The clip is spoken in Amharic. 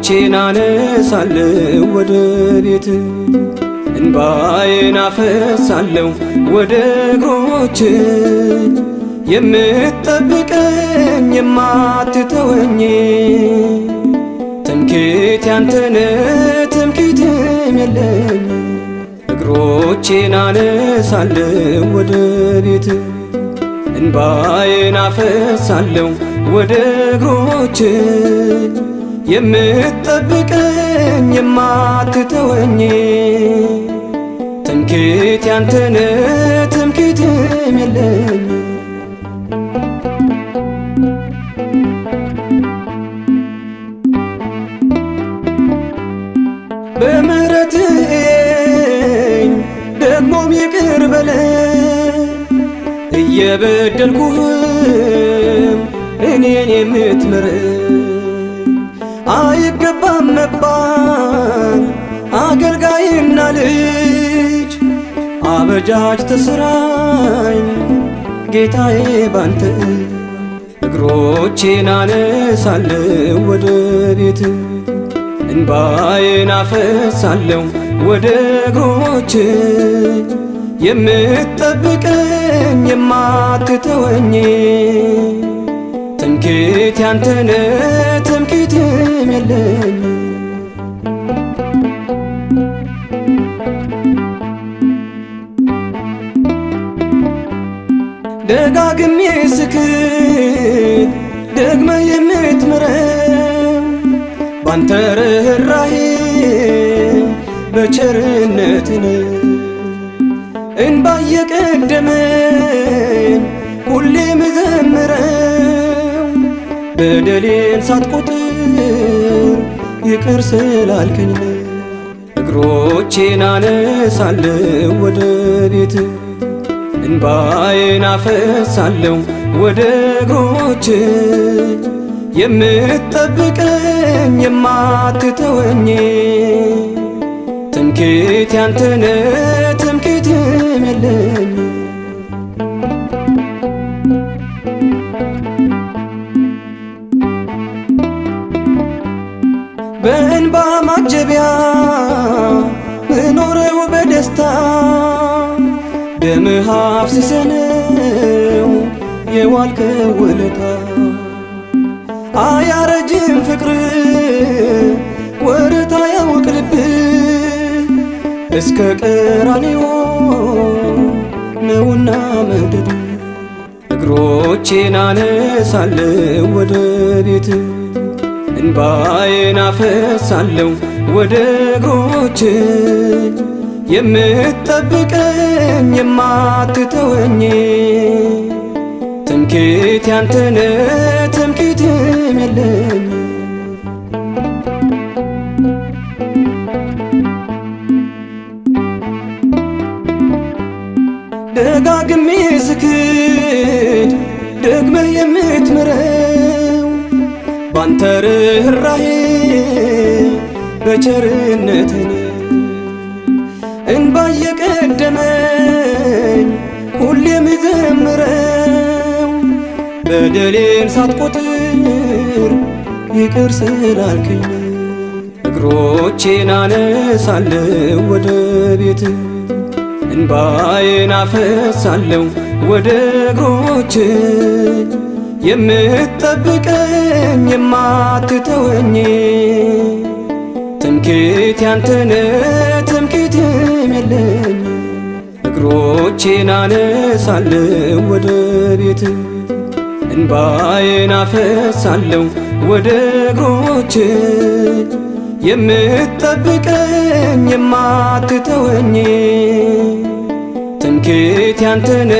እግሮቼን አነሳለሁ ወደ ቤት እንባዬን አፈሳለሁ ወደ እግሮች የምትጠብቀኝ የማትተወኝ ትምክህቴ ያንተነ ትምክህትም የለኝ እግሮቼን አነሳለሁ ወደ ቤት እንባዬን አፈሳለሁ ወደ እግሮች የምትጠብቀኝ የማትተወኝ ትምክህቴ ያንተነ ትምክህትም የለኝ በምህረትህ ደግሞም ይቅር በለኝ እየበደልኩህም እኔን የምትምረኝ አይገባም መባል አገልጋይና ልጅ አበጃጅ ተስራኝ ጌታዬ ባንተ እግሮቼን አነሳለሁ ወደ ቤት እንባዬን አፈሳለሁ ወደ እግሮች የምትጠብቀኝ የማትተወኝ ትምክህቴ ያንተነ ትምክህትም የለኝ ደጋግሜ ስክድ ደግመ የምትምረኝ ባንተ ርኅራኄ በቸርነትህ እንባ እየቀደመኝ ሁሌ ምዘምረው በደሌን ሳትቆጥር ይቅር ስላልከኝ እግሮቼን አነሳለሁ ወደ ቤት እንባዬን አፈሳለሁ ወደ እግሮች የምትጠብቀኝ የማትተወኝ ትምክህቴ ያንተነ ትምክህትም የለኝ በእንባ ማጀቢያ ምኖረው በደስታ ደምህ አፍስሰህ ነው የዋልከው ውለታ አያረጅም ፍቅር ወረት አያውቅ ልብህ እስከ ቀራንዮ ነውና መውደድ እግሮቼን አነሳለሁ ወደ ቤት እንባዬን አፈሳለሁ ወደ እግሮች የምትጠብቀኝ የማትተወኝ ትምክህቴ ያንተነ ትምክህትም የለኝ ደጋግሜ ስክድ ደግመህ የምትምረው ባንተ ርኅራኄ በቸርነትህ እንባ እየቀደመኝ ሁሌ ምዘምረው በደሌን ሳትቆጥር ይቅር ስላልከኝ እግሮቼን አነሳለሁ ወደ ቤት እንባዬን አፈሳለሁ ወደ እግሮች የምትጠብቀኝ የማትተወኝ ትምክህቴ ያንተነ ትምክህትም የለኝ እግሮቼን አነሳለሁ ወደ ቤት እንባዬን አፈሳለሁ ወደ እግሮች የምትጠብቀኝ የማትተወኝ ትምክህቴ ያንተነ